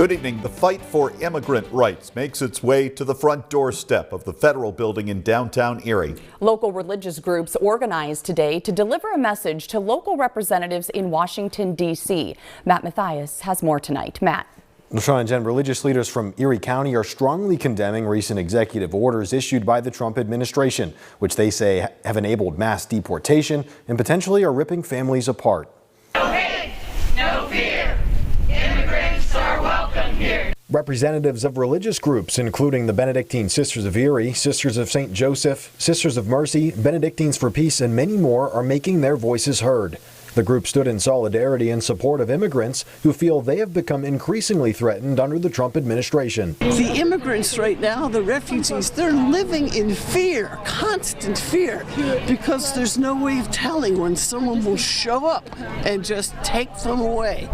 Good evening. The fight for immigrant rights makes its way to the front doorstep of the federal building in downtown Erie. Local religious groups organized today to deliver a message to local representatives in Washington, D.C. Matt Mathias has more tonight. Matt. LaShawn and Jen, religious leaders from Erie County are strongly condemning recent executive orders issued by the Trump administration, which they say have enabled mass deportation and potentially are ripping families apart. No hate, no fear. Immigrants are welcome here. Representatives of religious groups, including the Benedictine Sisters of Erie, Sisters of St. Joseph, Sisters of Mercy, Benedictines for Peace, and many more, are making their voices heard. The group stood in solidarity in support of immigrants who feel they have become increasingly threatened under the Trump administration. The immigrants right now, the refugees, they're living in fear, constant fear, because there's no way of telling when someone will show up and just take them away.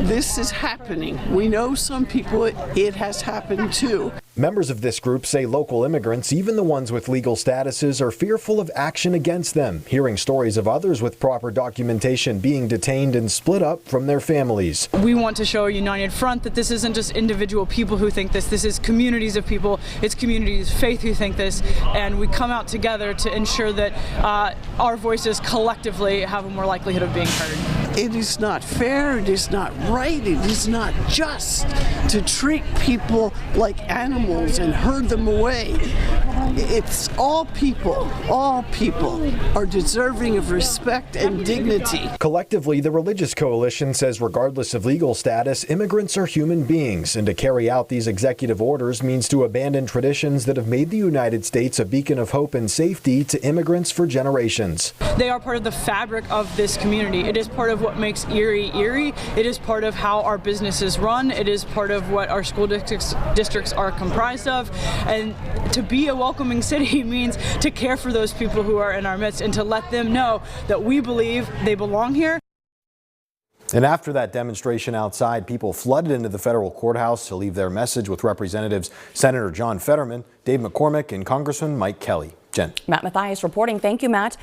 This is happening. We know some people it has happened to. Members of this group say local immigrants, even the ones with legal statuses, are fearful of action against them, hearing stories of others with proper documentation being detained and split up from their families. We want to show a united front that this isn't just individual people who think this. This is communities of people. It's communities of faith who think this, and we come out together to ensure that our voices collectively have a more likelihood of being heard. It is not fair, it is not right, it is not just to treat people like animals and herd them away. It's all people are deserving of respect and dignity. Collectively, the religious coalition says regardless of legal status, immigrants are human beings, and to carry out these executive orders means to abandon traditions that have made the United States a beacon of hope and safety to immigrants for generations. They are part of the fabric of this community. It is part of what makes Erie Erie. It is part of how our businesses run. It is part of what our school districts are comprised of. And to be a welcoming city means to care for those people who are in our midst and to let them know that we believe they belong here. And after that demonstration outside, people flooded into the federal courthouse to leave their message with Representatives Senator John Fetterman, Dave McCormick, and Congressman Mike Kelly. Jen. Matt Mathias reporting. Thank you, Matt.